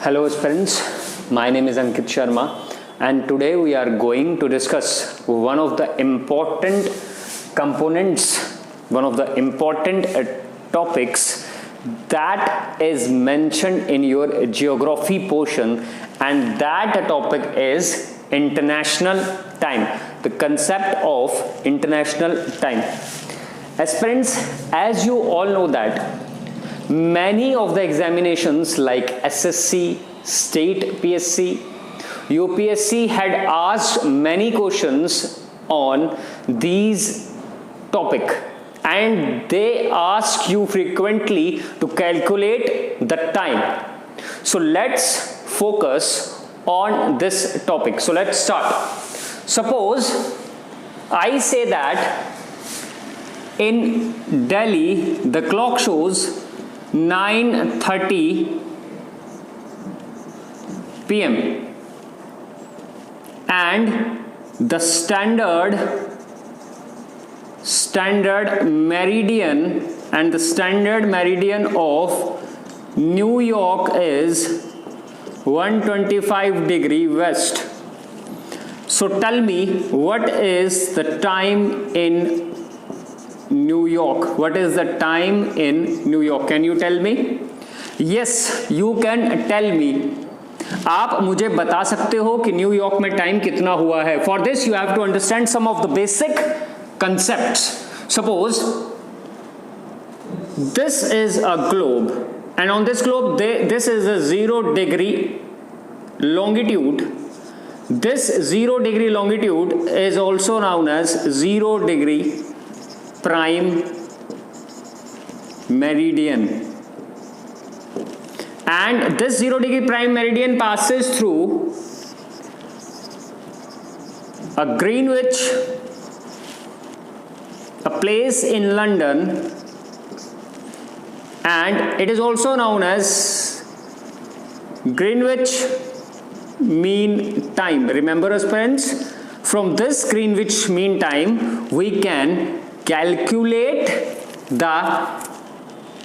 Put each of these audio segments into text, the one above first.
Hello friends, my name is Ankit Sharma and today we are going to discuss one of the important components, one of the important topics that is mentioned in your geography portion, and that topic is international time, the concept of international time. Aspirants, as you all know that many of the examinations like SSC, State PSC, UPSC had asked many questions on these topic, and they ask you frequently to calculate the time. So let's focus on this topic. So let's start. Suppose I say that in Delhi the clock shows 9:30 p.m. and the standard meridian of New York is 125 degree west. So tell me, what is the time in New York? What is the time in New York? Can you tell me? Yes, you can tell me. आप मुझे बता सकते हो कि New York में time कितना हुआ है. For this you have to understand some of the basic concepts. Suppose this is a globe, and on this globe this is a 0 degree longitude. This 0 degree longitude is also known as 0 degree prime meridian, and this 0 degree prime meridian passes through a Greenwich, a place in London, and it is also known as Greenwich Mean Time. Remember, aspirants, from this Greenwich Mean Time we can calculate the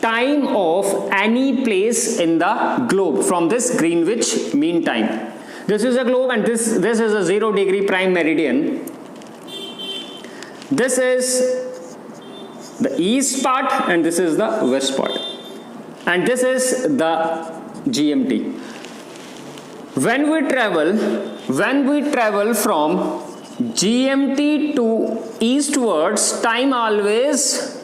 time of any place in the globe from this Greenwich Mean Time. This is a globe, and this is a 0 degree prime meridian. This is the east part and this is the west part, and this is the GMT. When we travel from GMT to eastwards, time always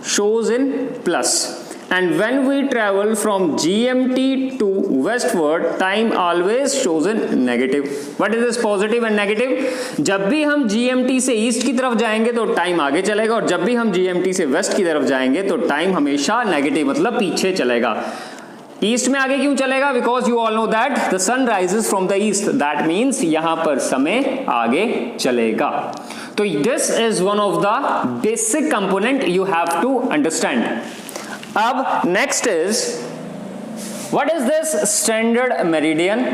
shows in plus, and when we travel from GMT to westward, time always shows in negative. What is this positive and negative? जब भी हम GMT से east की तरफ जाएंगे तो time आगे चलेगा, और जब भी हम GMT से वेस्ट की तरफ जाएंगे तो टाइम हमेशा नेगेटिव मतलब पीछे चलेगा. ईस्ट में आगे क्यों चलेगा? Because you all know that the sun rises from the east, that means यहां पर समय आगे चलेगा. तो this is one of the basic component you have to understand. अब next is, what is this standard meridian?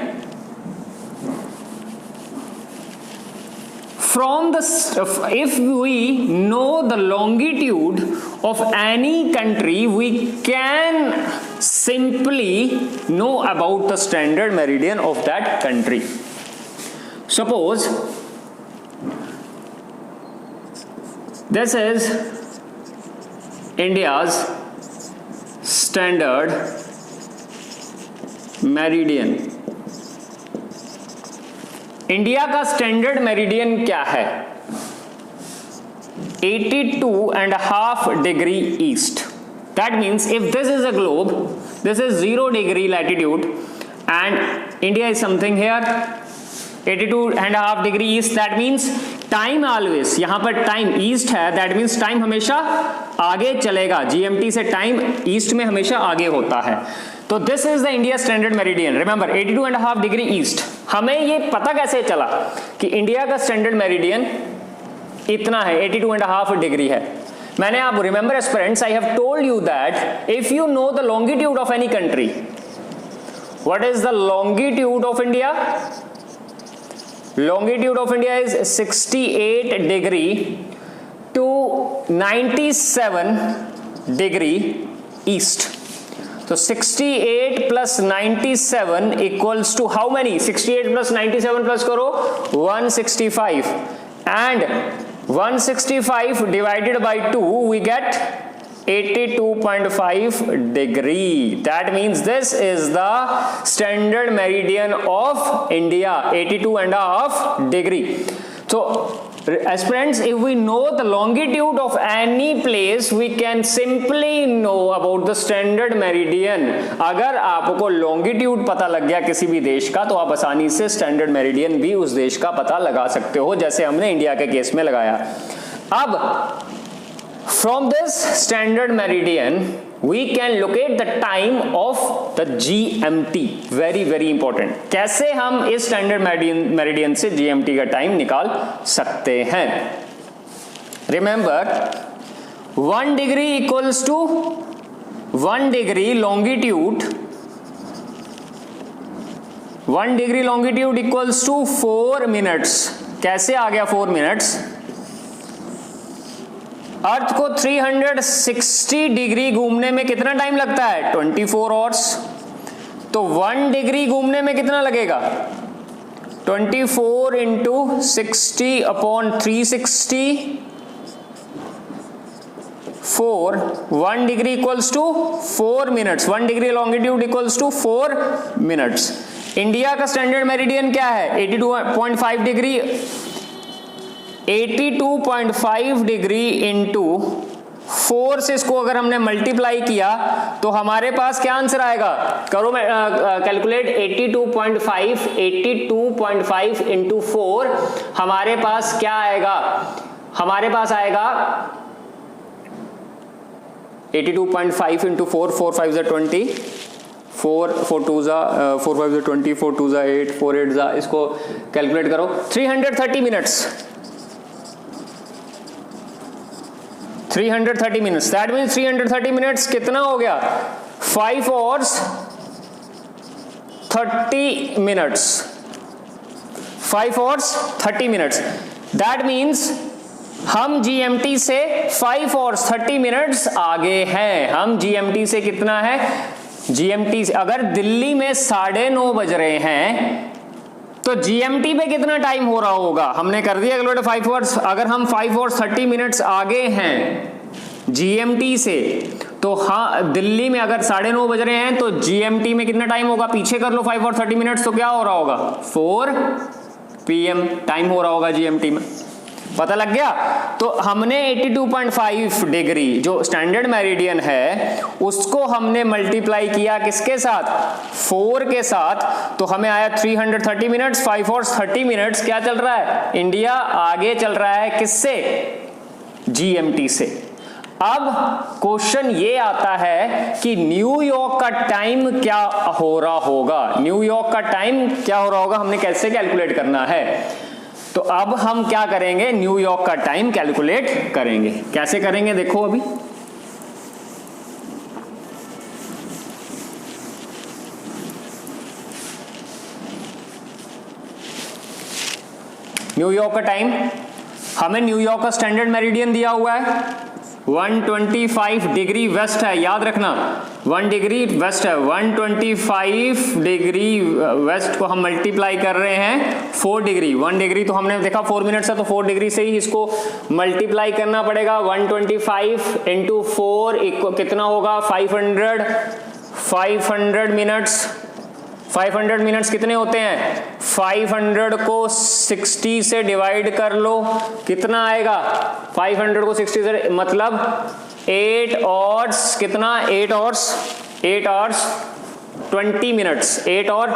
From the, if we know the longitude of any country, we can simply know about the standard meridian of that country. Suppose this is India's standard meridian. India का standard meridian क्या है? 82.5 degree east. That means if this is a globe, this is 0 degree latitude and India is something here 82.5 degree east. That means time always, यहां पर time east है, that means time हमेशा आगे चलेगा. GMT से time east में हमेशा आगे होता है. तो this is the India standard meridian. Remember 82.5 degree east. हमें ये पता कैसे चला कि इंडिया का स्टैंडर्ड मेरिडियन इतना है, 82.5 डिग्री है? मैंने आप remember aspirants, I have told you that if you know the longitude of any country, what is the longitude of India? Longitude of India is 68 degree to 97 degree east. तो 68 plus 97 equals to how many? 68 plus 97 plus करो 165 and 165 divided by 2 we get 82.5 degree. That means this is the standard meridian of India, 82.5 degree. So aspirants, if we know the longitude of any place, we can simply know about the standard meridian. अगर आपको longitude पता लग गया किसी भी देश का, तो आप आसानी से standard meridian भी उस देश का पता लगा सकते हो, जैसे हमने इंडिया के केस में लगाया. अब from this standard meridian we can locate the time of the GMT. very very important. कैसे हम इस standard meridian से GMT का टाइम निकाल सकते हैं? Remember 1 degree equals to 1 degree longitude. 1 degree longitude equals to 4 minutes. कैसे आ गया 4 minutes? अर्थ को 360 डिग्री घूमने में कितना टाइम लगता है? 24 आवर्स. तो 1 डिग्री घूमने में कितना लगेगा? 24 into 60 upon 360 4. 1 degree equals to 4 minutes. 1 degree longitude equals to 4 minutes. India का स्टैंडर्ड मेरिडियन क्या है? 82.5 डिग्री. 82.5 डिग्री इंटू 4 से इसको अगर हमने मल्टीप्लाई किया तो हमारे पास क्या आंसर आएगा? करो मैं कैलकुलेट. 82.5 इंटू 4 हमारे पास क्या आएगा? हमारे पास आएगा 82.5 इंटू 4. 4 5 20, 4 2 4 5 20, 4 2 8, 4 8 इसको कैलकुलेट करो. 330 minutes. 330 minutes. That means 330 minutes कितना हो गया? 5 hours 30 minutes. 5 hours 30 minutes. That means हम GMT से 5 hours 30 मिनट्स आगे हैं. हम GMT से कितना है? GMT से अगर दिल्ली में 9:30 बज रहे हैं तो GMT पे कितना टाइम हो रहा होगा? हमने कर दिया कैलकुलेट 5 hours. अगर हम 5 hours 30 मिनट्स आगे हैं GMT से, तो हाँ दिल्ली में अगर 9:30 बज रहे हैं तो GMT में कितना टाइम होगा? पीछे कर लो 5 hours 30 मिनट्स, तो क्या हो रहा होगा? 4 PM टाइम हो रहा होगा GMT में. पता लग गया? तो हमने 82.5 डिग्री जो स्टैंडर्ड मेरिडियन है उसको हमने मल्टीप्लाई किया किसके साथ? 4 के साथ. तो हमें आया 330 मिनट्स. 5 hours 30 मिनट्स क्या चल रहा है? इंडिया आगे चल रहा है किससे? GMT से. अब क्वेश्चन ये आता है कि न्यूयॉर्क का टाइम क्या हो रहा होगा? न्यूयॉर्क का टाइम क्या हो रहा होगा? हमने कैसे कैलकुलेट करना है? तो अब हम क्या करेंगे? न्यूयॉर्क का टाइम कैलकुलेट करेंगे. कैसे करेंगे देखो. अभी न्यूयॉर्क का टाइम, हमें न्यूयॉर्क का स्टैंडर्ड मेरिडियन दिया हुआ है 125 डिग्री वेस्ट है. याद रखना 1 डिग्री वेस्ट है. 125 डिग्री वेस्ट को हम मल्टीप्लाई कर रहे हैं 4 डिग्री. 1 डिग्री तो हमने देखा 4 मिनट्स है, तो 4 डिग्री से ही इसको मल्टीप्लाई करना पड़ेगा. 125 इंटू 4 कितना होगा? 500 मिनट्स. 500 मिनट्स कितने होते हैं? 500 को 60 से डिवाइड कर लो, कितना आएगा? 500 को 60 से मतलब 8 hours कितना? 8 hours 20 मिनट्स. 8 और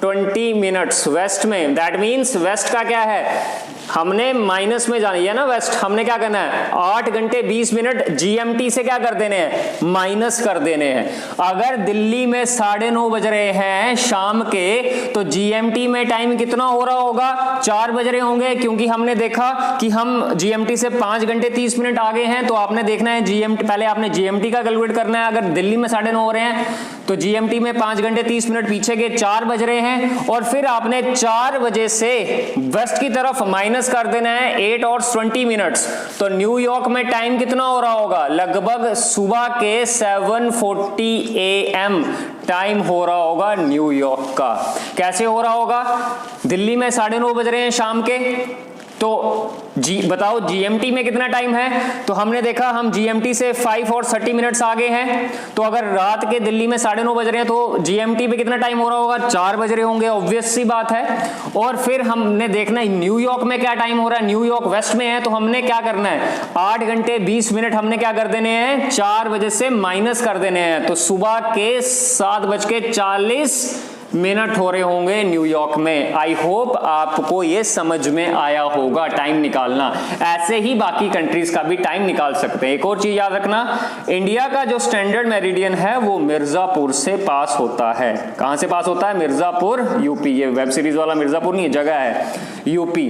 20 मिनट्स वेस्ट में. दैट मीन्स वेस्ट का क्या है? हमने माइनस में जाना है ना वेस्ट. हमने क्या करना है? 8 घंटे 20 मिनट GMT से क्या कर देने हैं? माइनस कर देने हैं. अगर दिल्ली में 9:30 बज रहे हैं शाम के, तो GMT में टाइम कितना हो रहा होगा? 4 बज रहे होंगे, क्योंकि हमने देखा कि हम GMT से 5 घंटे 30 मिनट आगे हैं. तो आपने देखना है GMT, पहले आपने GMT का कैलकुलेट करना है. अगर दिल्ली में 9:30 हो रहे हैं तो GMT में 5 घंटे 30 मिनट पीछे के 4 बज रहे हैं, और फिर आपने 4 बजे से वेस्ट की तरफ माइनस माइनस कर देना है 8 hours 20 minutes, तो न्यूयॉर्क में टाइम कितना हो रहा होगा? लगभग सुबह के 7:40 AM टाइम हो रहा होगा न्यूयॉर्क का। कैसे हो रहा होगा? दिल्ली में 9:30 बज रहे हैं शाम के, तो बताओ जीएमटी में कितना टाइम है? तो हमने देखा हम जीएमटी से 5 hours 30 minutes आगे हैं, तो अगर रात के दिल्ली में 9:30 बज रहे हैं तो जीएमटी पे कितना टाइम हो रहा होगा? 4 बज रहे होंगे, ऑब्वियस सी बात है। और फिर हमने देखना है न्यूयॉर्क में क्या टाइम हो रहा है। न्यूयॉर्क वेस्ट में है, तो हमने क्या करना है? 8 घंटे 20 मिनट हमने क्या कर देने हैं? 4 बजे से माइनस कर देने हैं, तो सुबह के 7:40 हो रहे होंगे न्यूयॉर्क में। आई होप आपको ये समझ में आया होगा टाइम निकालना। ऐसे ही बाकी कंट्रीज का भी टाइम निकाल सकते हैं। एक और चीज याद रखना, इंडिया का जो स्टैंडर्ड मेरिडियन है वो मिर्जापुर से पास होता है। कहां से पास होता है? मिर्जापुर, यूपी। ये वेब सीरीज वाला मिर्जापुर नहीं है, जगह है यूपी।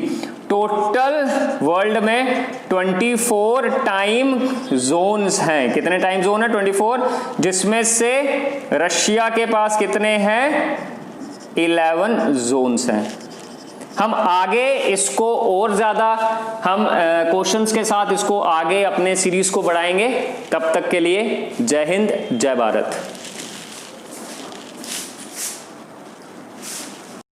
टोटल वर्ल्ड में 24 टाइम जोन्स हैं। कितने टाइम जोन है? 24, जिसमें से रशिया के पास कितने हैं? 11 जोन्स हैं। हम आगे इसको और ज्यादा हम क्वेश्चंस के साथ इसको आगे अपने सीरीज को बढ़ाएंगे। तब तक के लिए जय हिंद, जय भारत।